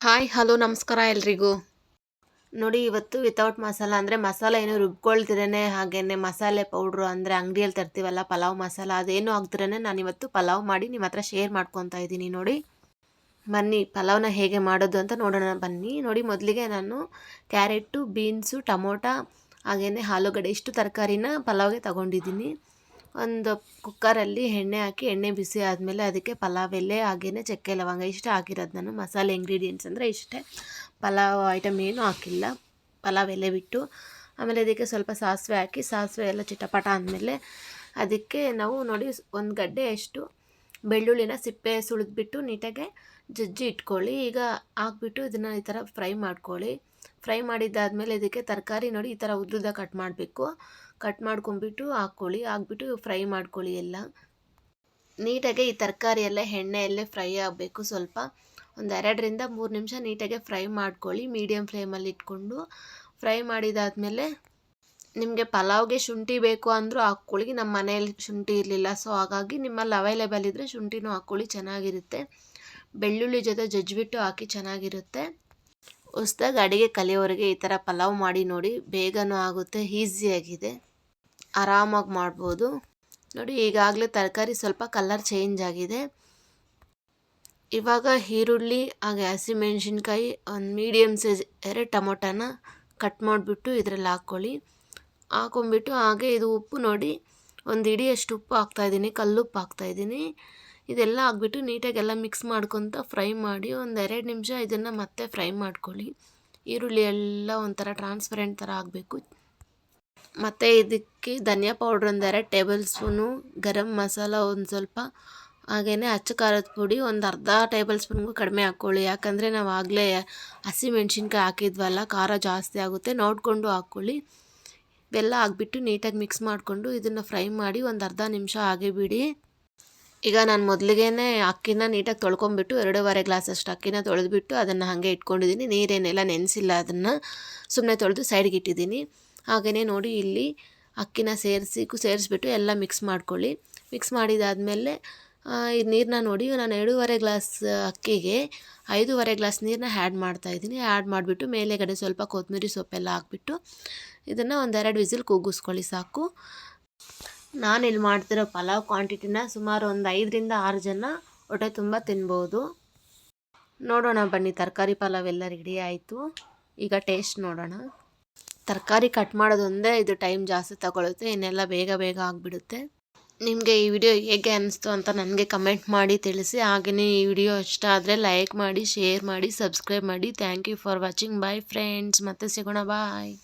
Hi hello ನಮಸ್ಕಾರ ಎಲ್ರಿಗೂ. ನೋಡಿ ಇವತ್ತು ವಿತೌಟ್ ಮಸಾಲ ಅಂದರೆ ಮಸಾಲೆ ಏನು ರುಬ್ಕೊಳ್ತಿರೇನೆ ಹಾಗೇನೆ ಮಸಾಲೆ ಪೌಡ್ರು ಅಂದರೆ ಅಂಗಡಿಯಲ್ಲಿ ತರ್ತೀವಲ್ಲ ಪಲಾವ್ ಮಸಾಲ ಅದೇನು ಹಾಕ್ದಿರೇನೆ ನಾನಿವತ್ತು ಪಲಾವ್ ಮಾಡಿ ನಿಮ್ಮ ಹತ್ರ ಶೇರ್ ಮಾಡ್ಕೊತಾ ಇದ್ದೀನಿ. ನೋಡಿ ಬನ್ನಿ ಪಲಾವ್ನ ಹೇಗೆ ಮಾಡೋದು ಅಂತ ನೋಡೋಣ ಬನ್ನಿ. ನೋಡಿ ಮೊದಲಿಗೆ ನಾನು ಕ್ಯಾರೆಟು, ಬೀನ್ಸು, ಟೊಮೊಟೊ ಹಾಗೆಯೇ ಆಲೂಗಡ್ಡೆ ಇಷ್ಟು ತರಕಾರಿನ ಪಲಾವ್ಗೆ ತಗೊಂಡಿದ್ದೀನಿ. ಒಂದು ಕುಕ್ಕರಲ್ಲಿ ಎಣ್ಣೆ ಹಾಕಿ ಎಣ್ಣೆ ಬಿಸಿ ಆದಮೇಲೆ ಅದಕ್ಕೆ ಪಲಾವ್ ಎಲೆ ಹಾಗೆಯೇ ಚಕ್ಕೆ ಲವಂಗ ಇಷ್ಟು ಹಾಕಿರೋದು. ನಾನು ಮಸಾಲೆ ಇಂಗ್ರೀಡಿಯೆಂಟ್ಸ್ ಅಂದರೆ ಇಷ್ಟೇ, ಪಲಾವ್ ಐಟಮ್ ಏನೂ ಹಾಕಿಲ್ಲ, ಪಲಾವ್ ಎಲೆ ಬಿಟ್ಟು. ಆಮೇಲೆ ಇದಕ್ಕೆ ಸ್ವಲ್ಪ ಸಾಸಿವೆ ಹಾಕಿ ಸಾಸಿವೆ ಎಲ್ಲ ಚಿಟಪಟ ಅಂದಮೇಲೆ ಅದಕ್ಕೆ ನಾವು ನೋಡಿ ಒಂದು ಗಡ್ಡೆಯಷ್ಟು ಬೆಳ್ಳುಳ್ಳಿನ ಸಿಪ್ಪೆ ಸುಳಿದ್ಬಿಟ್ಟು ನೀಟಾಗೆ ಜಜ್ಜಿ ಇಟ್ಕೊಳ್ಳಿ. ಈಗ ಹಾಕ್ಬಿಟ್ಟು ಇದನ್ನು ಈ ಥರ ಫ್ರೈ ಮಾಡ್ಕೊಳ್ಳಿ. ಫ್ರೈ ಮಾಡಿದ್ದಾದಮೇಲೆ ಇದಕ್ಕೆ ತರಕಾರಿ ನೋಡಿ ಈ ಥರ ಉದ್ದುದ್ದ ಕಟ್ ಮಾಡಬೇಕು. ಕಟ್ ಮಾಡ್ಕೊಂಬಿಟ್ಟು ಹಾಕ್ಬಿಟ್ಟು ಫ್ರೈ ಮಾಡ್ಕೊಳ್ಳಿ. ಎಲ್ಲ ನೀಟಾಗೆ ಈ ತರಕಾರಿ ಎಲ್ಲ ಎಣ್ಣೆಯಲ್ಲೇ ಫ್ರೈ ಆಗಬೇಕು. ಸ್ವಲ್ಪ ಒಂದು 2ರಿಂದ 3 ನಿಮಿಷ ನೀಟಾಗೆ ಫ್ರೈ ಮಾಡ್ಕೊಳ್ಳಿ, ಮೀಡಿಯಮ್ ಫ್ಲೇಮಲ್ಲಿ ಇಟ್ಕೊಂಡು. ಫ್ರೈ ಮಾಡಿದಾದಮೇಲೆ ನಿಮಗೆ ಪಲಾವ್ಗೆ ಶುಂಠಿ ಬೇಕು ಅಂದರೂ ಹಾಕ್ಕೊಳ್ಳಿ. ನಮ್ಮ ಮನೆಯಲ್ಲಿ ಶುಂಠಿ ಇರಲಿಲ್ಲ, ಸೊ ಹಾಗಾಗಿ ನಿಮ್ಮಲ್ಲಿ ಅವೈಲೇಬಲ್ ಇದ್ದರೆ ಶುಂಠಿನೂ ಹಾಕ್ಕೊಳ್ಳಿ, ಚೆನ್ನಾಗಿರುತ್ತೆ. ಬೆಳ್ಳುಳ್ಳಿ ಜೊತೆ ಜಜ್ಜಿಬಿಟ್ಟು ಹಾಕಿ ಚೆನ್ನಾಗಿರುತ್ತೆ. ಹೊಸ್ದಾಗಿ ಅಡುಗೆ ಕಲಿಯೋರಿಗೆ ಈ ಥರ ಪಲಾವ್ ಮಾಡಿ ನೋಡಿ, ಬೇಗನೂ ಆಗುತ್ತೆ, ಈಸಿಯಾಗಿದೆ, ಆರಾಮಾಗಿ ಮಾಡ್ಬೋದು. ನೋಡಿ ಈಗಾಗಲೇ ತರಕಾರಿ ಸ್ವಲ್ಪ ಕಲರ್ ಚೇಂಜ್ ಆಗಿದೆ. ಇವಾಗ ಈರುಳ್ಳಿ ಹಾಗೆ ಹಸಿಮೆಣ್ಸಿನ್ಕಾಯಿ ಒಂದು ಮೀಡಿಯಮ್ ಸೈಜ್ 2 ಟೊಮೊಟೊನ ಕಟ್ ಮಾಡಿಬಿಟ್ಟು ಇದರಲ್ಲಿ ಹಾಕ್ಕೊಂಬಿಟ್ಟು ಹಾಗೆ ಇದು ಉಪ್ಪು ನೋಡಿ ಒಂದು ಹಿಡಿಯಷ್ಟು ಉಪ್ಪು ಹಾಕ್ತಾಯಿದ್ದೀನಿ, ಕಲ್ಲುಪ್ಪು ಹಾಕ್ತಾಯಿದ್ದೀನಿ. ಇದೆಲ್ಲ ಹಾಕ್ಬಿಟ್ಟು ನೀಟಾಗೆಲ್ಲ ಮಿಕ್ಸ್ ಮಾಡ್ಕೊತ ಫ್ರೈ ಮಾಡಿ ಒಂದು 2 ನಿಮಿಷ ಇದನ್ನು ಮತ್ತೆ ಫ್ರೈ ಮಾಡ್ಕೊಳ್ಳಿ. ಈರುಳ್ಳಿ ಎಲ್ಲ ಒಂಥರ ಟ್ರಾನ್ಸ್ಪರೆಂಟ್ ಥರ ಆಗಬೇಕು. ಮತ್ತು ಇದಕ್ಕೆ ಧನಿಯಾ ಪೌಡ್ರ್ ಒಂದು 2 ಟೇಬಲ್ ಸ್ಪೂನು, ಗರಂ ಮಸಾಲ ಒಂದು ಸ್ವಲ್ಪ, ಹಾಗೆಯೇ ಅಚ್ಚ ಖಾರದ ಪುಡಿ ಒಂದು ಅರ್ಧ ಟೇಬಲ್ ಸ್ಪೂನ್ಗೂ ಕಡಿಮೆ ಹಾಕ್ಕೊಳ್ಳಿ. ಯಾಕಂದರೆ ನಾವು ಆಗಲೇ ಹಸಿಮೆಣ್ಸಿನ್ಕಾಯಿ ಹಾಕಿದ್ವಲ್ಲ, ಖಾರ ಜಾಸ್ತಿ ಆಗುತ್ತೆ, ನೋಡಿಕೊಂಡು ಹಾಕ್ಕೊಳ್ಳಿ. ಇವೆಲ್ಲ ಹಾಕ್ಬಿಟ್ಟು ನೀಟಾಗಿ ಮಿಕ್ಸ್ ಮಾಡಿಕೊಂಡು ಇದನ್ನು ಫ್ರೈ ಮಾಡಿ ಒಂದು ಅರ್ಧ ನಿಮಿಷ ಹಾಗೆ ಬಿಡಿ. ಈಗ ನಾನು ಮೊದಲಿಗೆ ಅಕ್ಕಿನ ನೀಟಾಗಿ ತೊಳ್ಕೊಂಬಿಟ್ಟು 2.5 ಗ್ಲಾಸಷ್ಟು ಅಕ್ಕಿನ ತೊಳೆದ್ಬಿಟ್ಟು ಅದನ್ನು ಹಾಗೆ ಇಟ್ಕೊಂಡಿದ್ದೀನಿ. ನೀರೇನೆಲ್ಲ ನೆನೆಸಿಲ್ಲ, ಅದನ್ನು ಸುಮ್ಮನೆ ತೊಳೆದು ಸೈಡ್ಗೆ ಇಟ್ಟಿದ್ದೀನಿ. ಹಾಗೆಯೇ ನೋಡಿ ಇಲ್ಲಿ ಅಕ್ಕಿನ ಸೇರಿಸ್ಬಿಟ್ಟು ಎಲ್ಲ ಮಿಕ್ಸ್ ಮಾಡ್ಕೊಳ್ಳಿ. ಮಿಕ್ಸ್ ಮಾಡಿದಾದಮೇಲೆ ಈ ನೀರನ್ನ ನೋಡಿ ನಾನು 2.5 ಗ್ಲಾಸ್ ಅಕ್ಕಿಗೆ 5.5 ಗ್ಲಾಸ್ ನೀರನ್ನ ಆ್ಯಡ್ ಮಾಡ್ತಾಯಿದ್ದೀನಿ. ಆ್ಯಡ್ ಮಾಡಿಬಿಟ್ಟು ಮೇಲೆಗಡೆ ಸ್ವಲ್ಪ ಕೊತ್ತಂಬರಿ ಸೊಪ್ಪೆಲ್ಲ ಹಾಕ್ಬಿಟ್ಟು ಇದನ್ನು ಒಂದು 2 ವಿಸಿಲ್ ಕೂಗಿಸ್ಕೊಳ್ಳಿ ಸಾಕು. ನಾನಿಲ್ಲಿ ಮಾಡ್ತಿರೋ ಪಲಾವ್ ಕ್ವಾಂಟಿಟಿನ ಸುಮಾರು ಒಂದು 5ರಿಂದ 6 ಜನ ಹೊಟ್ಟೆ ತುಂಬ ತಿನ್ಬೋದು. ನೋಡೋಣ ಬನ್ನಿ, ತರಕಾರಿ ಪಲಾವ್ ಎಲ್ಲ ರೆಡಿ ಆಯಿತು. ಈಗ ಟೇಸ್ಟ್ ನೋಡೋಣ. ತರಕಾರಿ ಕಟ್ ಮಾಡೋದೊಂದೇ ಇದು ಟೈಮ್ ಜಾಸ್ತಿ ತಗೊಳುತ್ತೆ, ಇನ್ನೆಲ್ಲ ಬೇಗ ಬೇಗ ಆಗಿಬಿಡುತ್ತೆ. ನಿಮಗೆ ಈ ವಿಡಿಯೋ ಹೇಗೆ ಅನ್ನಿಸ್ತು ಅಂತ ನನಗೆ ಕಮೆಂಟ್ ಮಾಡಿ ತಿಳಿಸಿ. ಹಾಗೆಯೇ ಈ ವಿಡಿಯೋ ಇಷ್ಟ ಆದರೆ ಲೈಕ್ ಮಾಡಿ, ಶೇರ್ ಮಾಡಿ, ಸಬ್ಸ್ಕ್ರೈಬ್ ಮಾಡಿ. Thank you for watching. Bye friends, ಮತ್ತೆ ಸಿಗೋಣ, ಬಾಯ್.